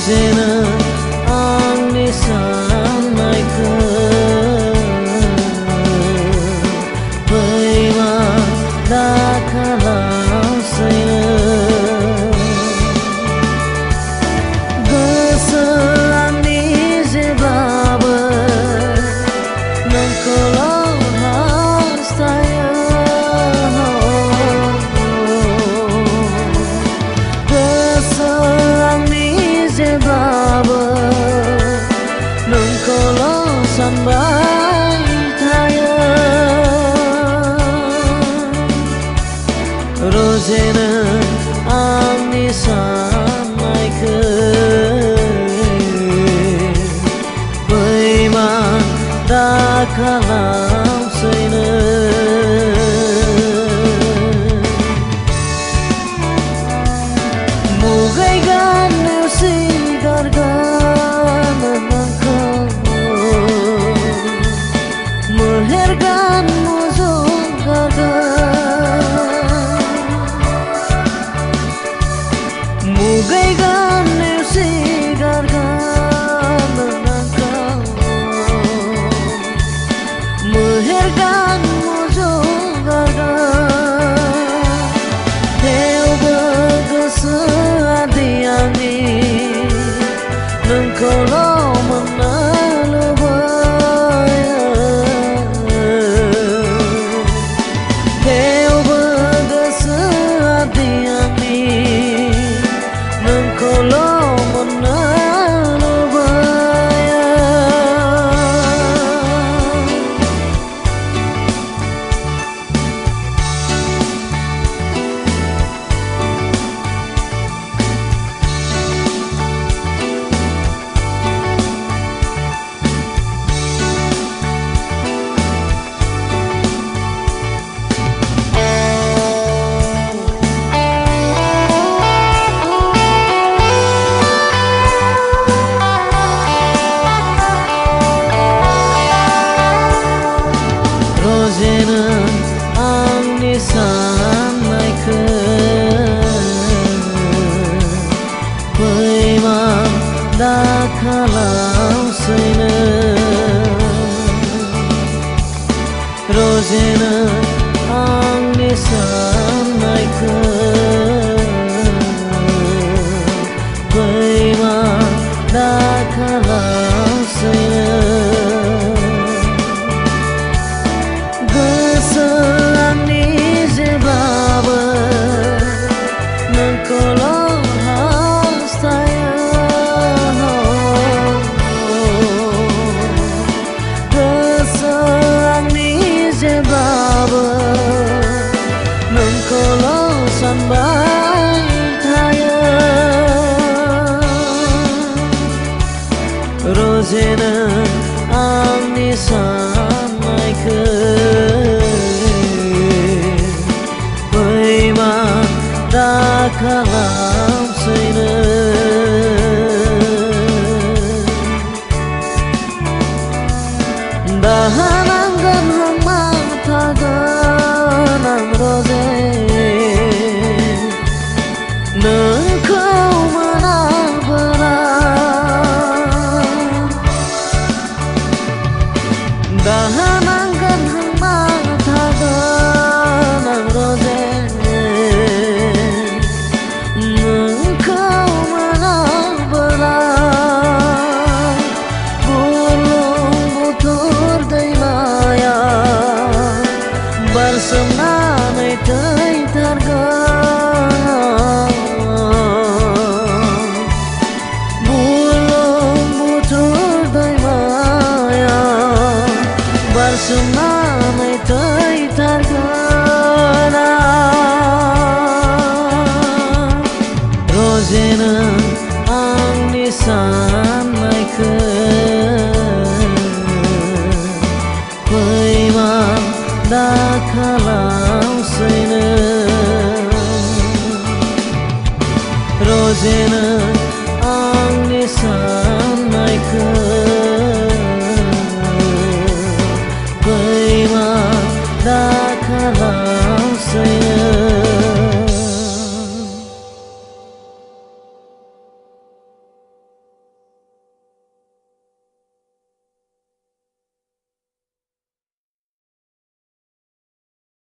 रजेनो आंनि साननायखौ फैमा दाखालामसैनो गोसो आंनि जेब्लाबो नोंखौल' हास्थायो गोसो आंनि जेब्लाबो नोंखौल' सानबाय थायो रजेनो आंनि साननायखौ फैमा दाखालामसैनो मुगैगोन नेवसिगारगोन नोंखौ मोहेरगोन मुजुगारगोन मुगैगोन नेवसिगारगोन नोंखौ मोहेरगोन मुजुगारगोन थेवबो गोसोआ दि आंनि नोंखौल' मोननो लुबैयो थेवबो गोसोआ दि आंनि नोंखौल' मोननो लुबैयो रजेनो आंनि साननायखौ फैमा दाखालामसैनो रजेनो आंनि साननायखौ फैमा दाखालामसैनो गोसो आंनि जेब्लाबो नोंखौल' हास्थायो गोसो आंनि जेब्लाबो नोंखौल' सानबाय थायो रजेनो आंनि साननायखौ फैमा दाखालामसैनो दाहानांगोन हांमा थागोन आं रजे नोंखौ मोनाबोला दाहानांगोन हांमा थागोन आं रजे नोंखौ मोनाबोला बुरलुंबुथुर दैमाया बारसोमनानै थैथारगोन बुरलुंबुथुर दैमाया बारसोमनानै थैथारगोन रजेनो आंनि साननायखौ फैमा दाखालामसैनो रजेनो